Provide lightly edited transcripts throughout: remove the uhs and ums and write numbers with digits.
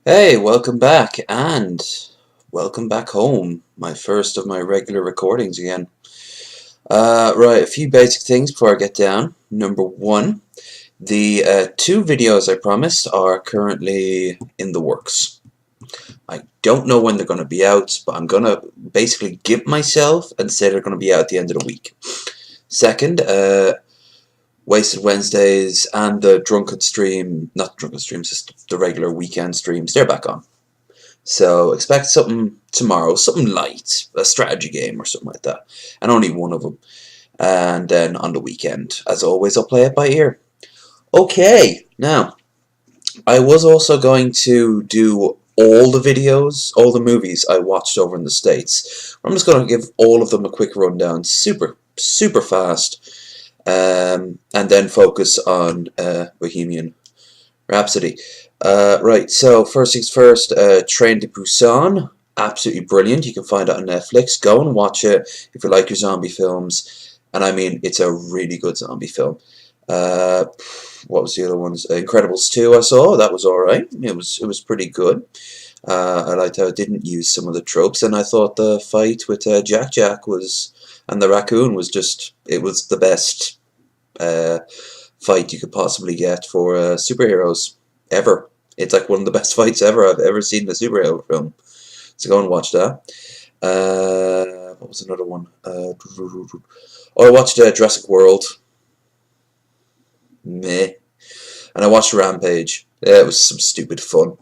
Hey, welcome back, and welcome back home. My first of my regular recordings again. Right, a few basic things before I get down. Number one, the two videos I promised are currently in the works. I don't know when they're going to be out, but I'm going to basically give myself and say they're going to be out at the end of the week. Second, Wasted Wednesdays and the Drunken Stream, not Drunken Streams, just the regular weekend streams, they're back on. So expect something tomorrow, something light, a strategy game or something like that, and only one of them. And then on the weekend, as always, I'll play it by ear. Okay, now I was also going to do all the videos, all the movies I watched over in the States. I'm just going to give all of them a quick rundown, super fast, and then focus on Bohemian Rhapsody. Right, so first things first, Train to Busan, absolutely brilliant. You can find it on Netflix. Go and watch it if you like your zombie films. And I mean, it's a really good zombie film. Uh, what was the other ones? Incredibles 2 I saw, that was alright. It was pretty good. I liked how it didn't use some of the tropes, and I thought the fight with Jack was, and the raccoon was just, it was the best uh, fight you could possibly get for superheroes ever. It's like one of the best fights ever I've ever seen in a superhero film. So go and watch that. What was another one? Oh, I watched Jurassic World. Meh. And I watched Rampage. Yeah, it was some stupid fun.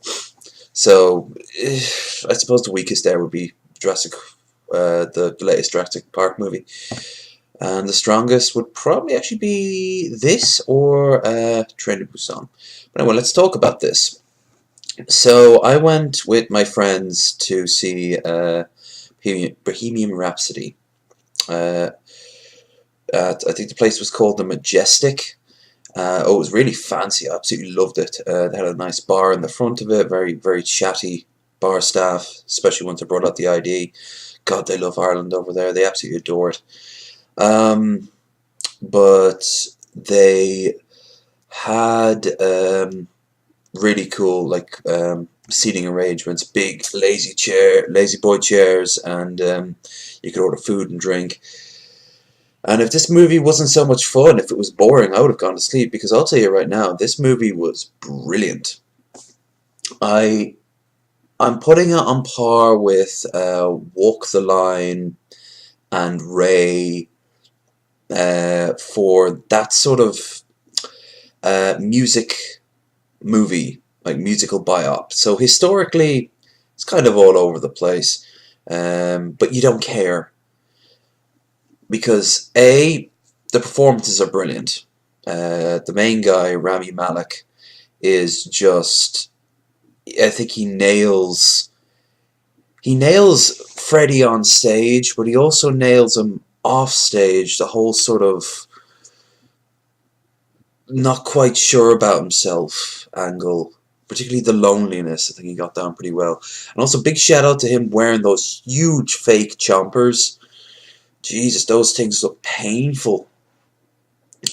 So I suppose the weakest there would be Jurassic, the latest Jurassic Park movie. And the strongest would probably actually be this or Train to Busan. But anyway, let's talk about this. So I went with my friends to see Bohemian Rhapsody. Uh, I think the place was called the Majestic. It was really fancy. I absolutely loved it. They had a nice bar in the front of it. Very chatty bar staff, especially once I brought out the ID. God, they love Ireland over there. They absolutely adore it. Um, but they had really cool seating arrangements, big lazy boy chairs, and you could order food and drink. And if this movie wasn't so much fun, if it was boring, I would have gone to sleep, because I'll tell you right now, this movie was brilliant. I I'm putting it on par with Walk the Line and Ray for that sort of music movie, like musical biop. So historically, it's kind of all over the place, but you don't care because the performances are brilliant. The main guy, Rami Malek, is just, I think he nails Freddie on stage, but he also nails him off stage. The whole sort of not quite sure about himself angle, particularly the loneliness. I think he got down pretty well. And also, big shout out to him wearing those huge fake chompers. Jesus, those things look painful.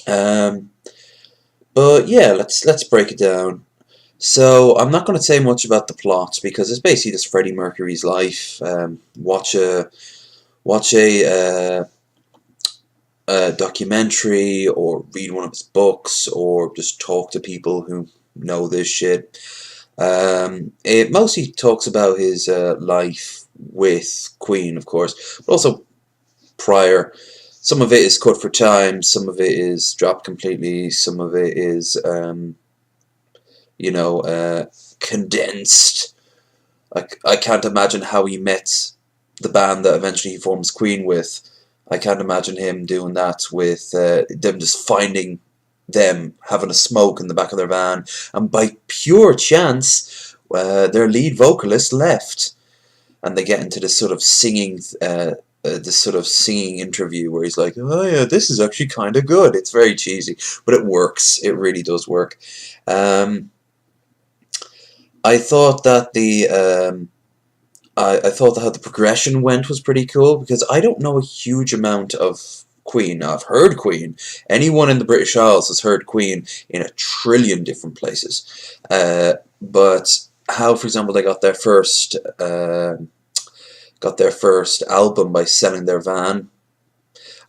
Um, but yeah, let's break it down. So I'm not going to say much about the plot because it's basically just Freddie Mercury's life. Watch a documentary or read one of his books or just talk to people who know this shit. It mostly talks about his life with Queen, of course, but also prior. Some of it is cut for time, some of it is dropped completely, some of it is, you know, condensed. I can't imagine how he met the band that eventually he forms Queen with. I can't imagine him doing that with them just finding them having a smoke in the back of their van, and by pure chance, their lead vocalist left, and they get into this sort of singing interview where he's like, "Oh yeah, this is actually kind of good." It's very cheesy, but it works. It really does work. Um, I thought that I thought that how the progression went was pretty cool because I don't know a huge amount of Queen. Now, I've heard Queen. Anyone in the British Isles has heard Queen in a trillion different places. But how, for example, they got their first album by selling their van.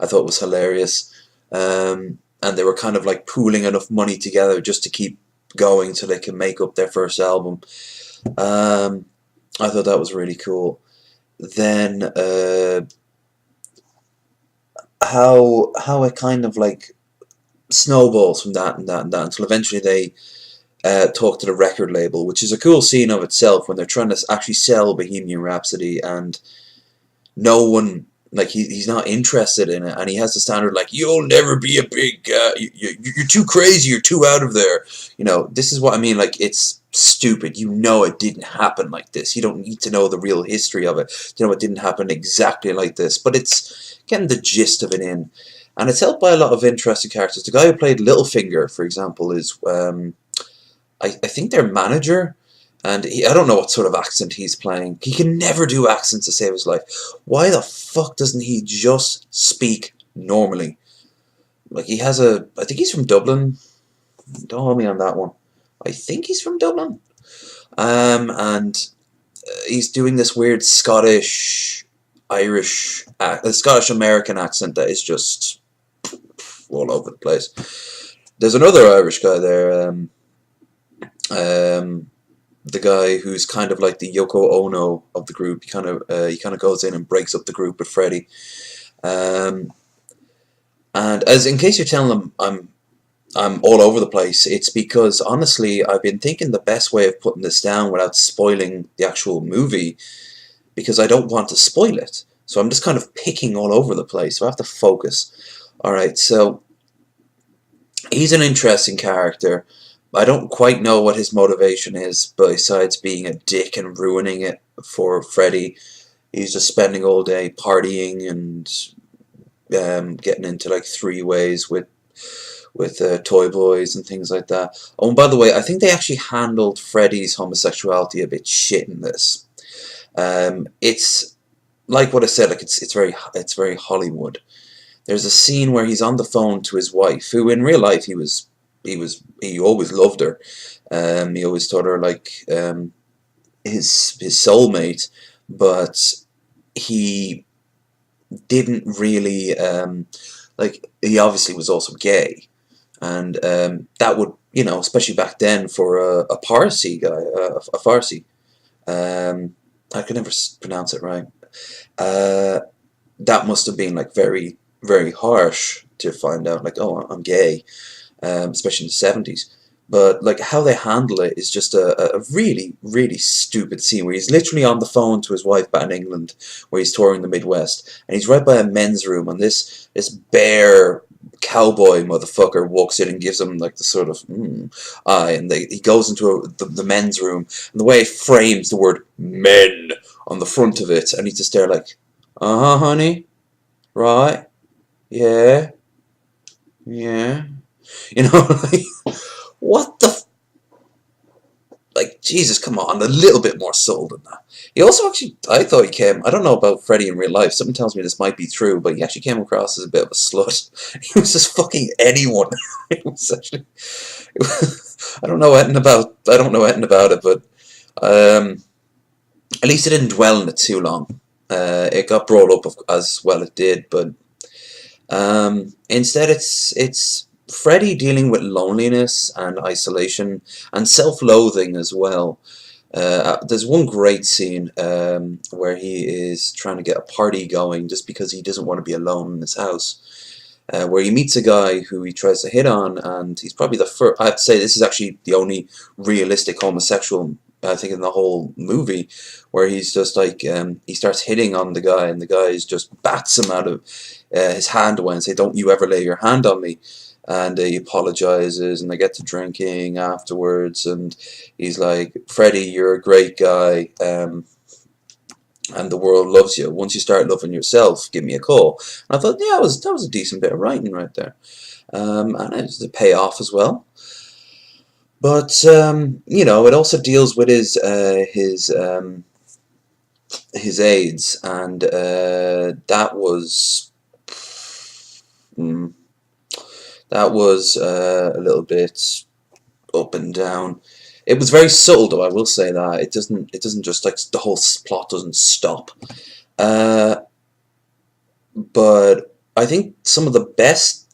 I thought was hilarious. And they were kind of like pooling enough money together just to keep going so they can make up their first album. Um, I thought that was really cool. Then how it kind of like snowballs from that and that and that until eventually they talk to the record label, which is a cool scene of itself when they're trying to actually sell Bohemian Rhapsody, and no one, like, he's not interested in it, and he has the standard like, you'll never be a big you're too crazy, you're too out of there, this is what I mean, like, it's stupid, it didn't happen like this, you don't need to know the real history of it, it didn't happen exactly like this, but it's getting the gist of it in, and it's helped by a lot of interesting characters. The guy who played Littlefinger, for example, is I think their manager, and I don't know what sort of accent he's playing. He can never do accents to save his life. Why the fuck doesn't he just speak normally? Like, I think he's from Dublin. Don't hold me on that one. I think he's from Dublin. And he's doing this weird Scottish, Irish, Scottish American accent that is just all over the place. There's another Irish guy there. The guy who's kind of like the Yoko Ono of the group. He kind of goes in and breaks up the group with Freddie. And as in case you're telling them I'm all over the place, it's because honestly I've been thinking the best way of putting this down without spoiling the actual movie, because I don't want to spoil it. So I'm just kind of picking all over the place. So I have to focus. All right, so he's an interesting character. I don't quite know what his motivation is, besides being a dick and ruining it for Freddie. He's just spending all day partying and getting into like three-ways with toy boys and things like that. Oh, and by the way, I think they actually handled Freddie's homosexuality a bit shit in this. It's like what I said, like it's very Hollywood. There's a scene where he's on the phone to his wife, who in real life he always loved her. He always thought her like his soulmate, but he didn't really like, he obviously was also gay, and that would, especially back then for a Parsi guy, a Farsi. I can never pronounce it right. That must have been like very, very harsh to find out, like, oh, I'm gay, especially in the 70s. But like how they handle it is just a really, really stupid scene where he's literally on the phone to his wife back in England, where he's touring the Midwest, and he's right by a men's room, and this bear cowboy motherfucker walks in and gives him like the sort of eye, and he goes into the men's room, and the way it frames the word men on the front of it, and he's just there like, honey, right, yeah, yeah, like, what the like, Jesus, come on, a little bit more soul than that. He also actually, I thought he came, I don't know about Freddie in real life, something tells me this might be true, but he actually came across as a bit of a slut. He was just fucking anyone. It was actually, I don't know anything about it, but at least it didn't dwell on it too long. It got brought up as well it did, but instead it's Freddie dealing with loneliness and isolation and self-loathing as well. There's one great scene where he is trying to get a party going just because he doesn't want to be alone in his house. Where he meets a guy who he tries to hit on, and he's probably the first. I'd say this is actually the only realistic homosexual, I think, in the whole movie, where he's just like, he starts hitting on the guy, and the guy just bats him out of his hand away and say, "Don't you ever lay your hand on me." And he apologizes, and they get to drinking afterwards, and he's like, "Freddie, you're a great guy, and the world loves you. Once you start loving yourself, give me a call." And I thought, yeah, that was a decent bit of writing right there, and it was a payoff as well. But it also deals with his AIDS, and that was a little bit up and down. It was very subtle, though. I will say that it doesn't just like the whole plot doesn't stop. Uh, but I think some of the best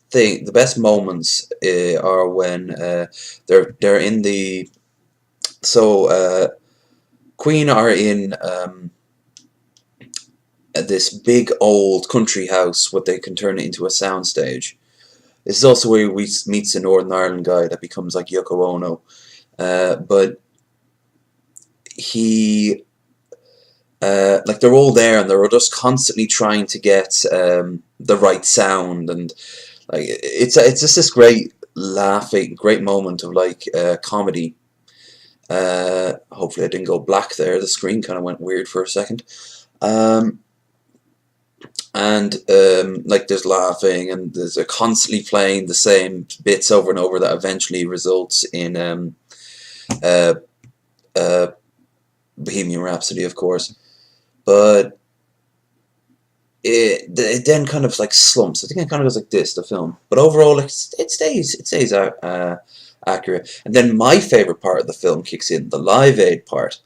moments are when they're in the so Queen are in this big old country house, what they can turn it into a soundstage. This is also where we meets the Northern Ireland guy that becomes like Yoko Ono. But he, like they're all there and they're just constantly trying to get the right sound, and like it's just this great laughing, great moment of like comedy. Hopefully I didn't go black there. The screen kind of went weird for a second. Um, and like there's laughing and there's a constantly playing the same bits over and over that eventually results in uh, uh, Bohemian Rhapsody, of course. But it then kind of like slumps. I think it kind of goes like this, the film. But overall, it stays accurate. And then my favorite part of the film kicks in, the Live Aid part.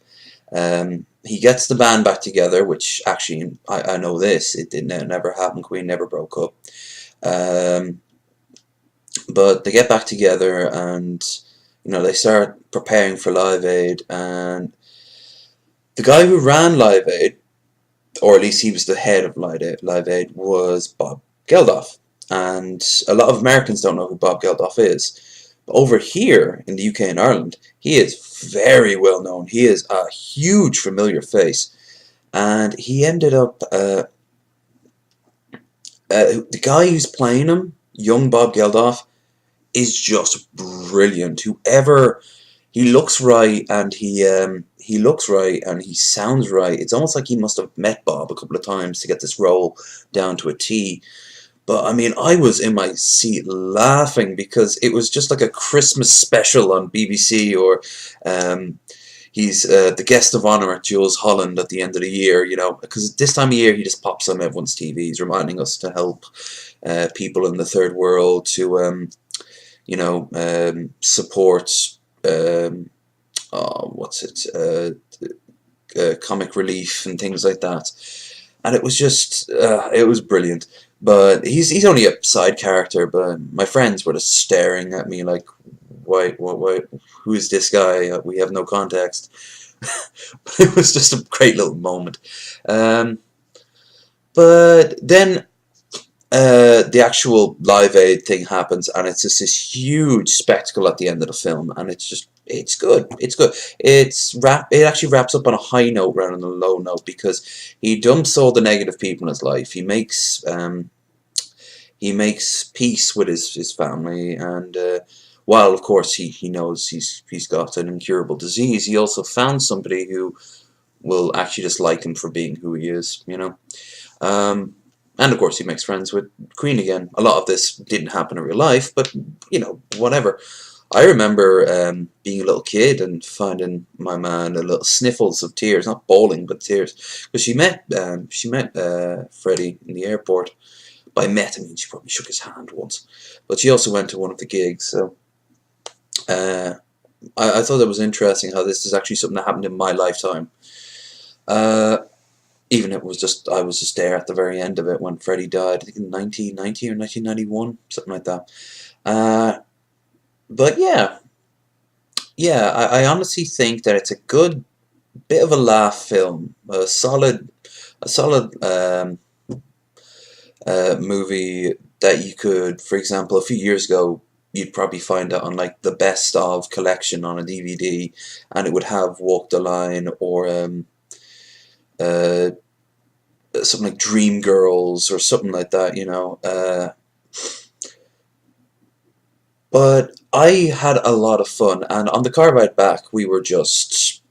He gets the band back together, which actually I know this. It didn't it never happened. Queen never broke up. Um, but they get back together, and they start preparing for Live Aid. And the guy who ran Live Aid, or at least he was the head of Live Aid, was Bob Geldof. And a lot of Americans don't know who Bob Geldof is. But over here in the UK and Ireland, he is very well known. He is a huge familiar face. And he ended up, the guy who's playing him, young Bob Geldof, is just brilliant. Whoever, he looks right, and he looks right, and he sounds right. It's almost like he must have met Bob a couple of times to get this role down to a T. But I mean, I was in my seat laughing because it was just like a Christmas special on BBC, or he's the guest of honor at Jules Holland at the end of the year, because this time of year he just pops on everyone's TVs, reminding us to help people in the third world, to support what's it, comic relief and things like that. And it was just, it was brilliant. But he's only a side character, but my friends were just staring at me like, why, who is this guy? We have no context. But it was just a great little moment. But then the actual Live Aid thing happens, and it's just this huge spectacle at the end of the film, and it's good. It's good. It actually wraps up on a high note rather than a low note, because he dumps all the negative people in his life. He makes peace with his family, and while of course he knows he's got an incurable disease, he also found somebody who will actually just like him for being who he is. And of course he makes friends with Queen again. A lot of this didn't happen in real life, but whatever. I remember being a little kid and finding my man a little sniffles of tears, not bawling, but tears, because she met Freddie in the airport. By met, I mean she probably shook his hand once, but she also went to one of the gigs. So uh, I thought that was interesting how this is actually something that happened in my lifetime. Uh, Even it was just I was just there at the very end of it when Freddie died. I think in 1990 or 1991, something like that. Uh, but yeah, I honestly think that it's a good bit of a laugh film, a solid movie that you could, for example, a few years ago, you'd probably find it on like the best of collection on a DVD, and it would have Walk the Line, or uh, something like Dreamgirls or something like that. But I had a lot of fun, and on the car ride back, we were just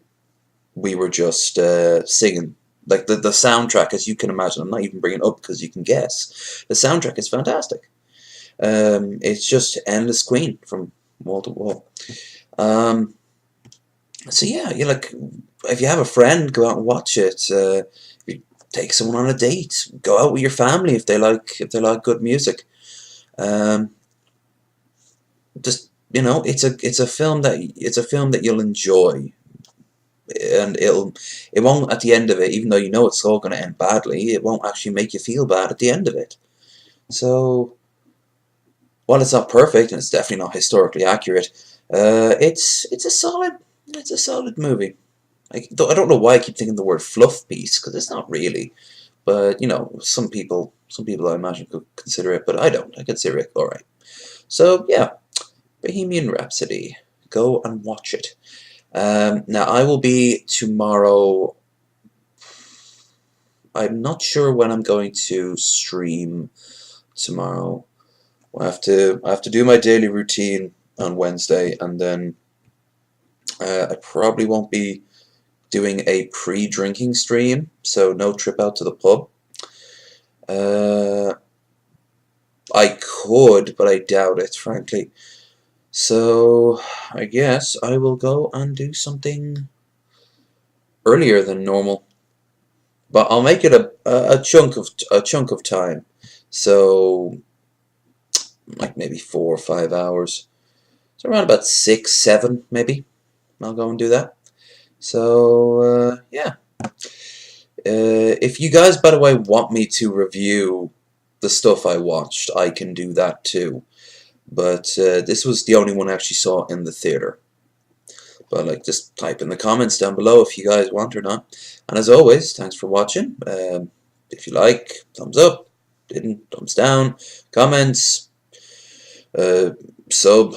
singing. Like the soundtrack, as you can imagine, I'm not even bringing it up because you can guess. The soundtrack is fantastic. It's just endless Queen from wall to wall. Um, so yeah, you like if you have a friend, go out and watch it. If you take someone on a date, go out with your family if they like good music. Um, just you know, it's a film that you'll enjoy, and it won't, at the end of it, even though you know it's all going to end badly, it won't actually make you feel bad at the end of it. So while it's not perfect and it's definitely not historically accurate, it's a solid movie. I don't know why I keep thinking the word fluff piece, because it's not really. But you know, some people I imagine could consider it, but I don't. I consider it all right. So yeah, Bohemian Rhapsody. Go and watch it. Now I will be tomorrow. I'm not sure when I'm going to stream tomorrow. I have to do my daily routine on Wednesday, and then I probably won't be doing a pre-drinking stream, so no trip out to the pub. Uh, I could, but I doubt it, frankly. So I guess I will go and do something earlier than normal, but I'll make it a chunk of time. So like maybe 4 or 5 hours. So around about 6, 7 maybe. I'll go and do that. So yeah. If you guys, by the way, want me to review the stuff I watched, I can do that too. But this was the only one I actually saw in the theater. But like, just type in the comments down below if you guys want or not. And as always, thanks for watching. If you like, thumbs up. Didn't, thumbs down. Comments. Uh, Sub.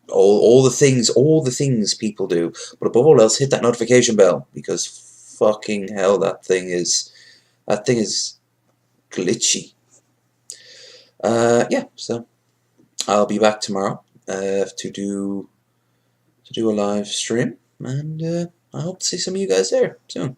All the things people do. But above all else, hit that notification bell, because fucking hell, that thing is glitchy. Yeah. So I'll be back tomorrow to do a live stream, and I hope to see some of you guys there soon.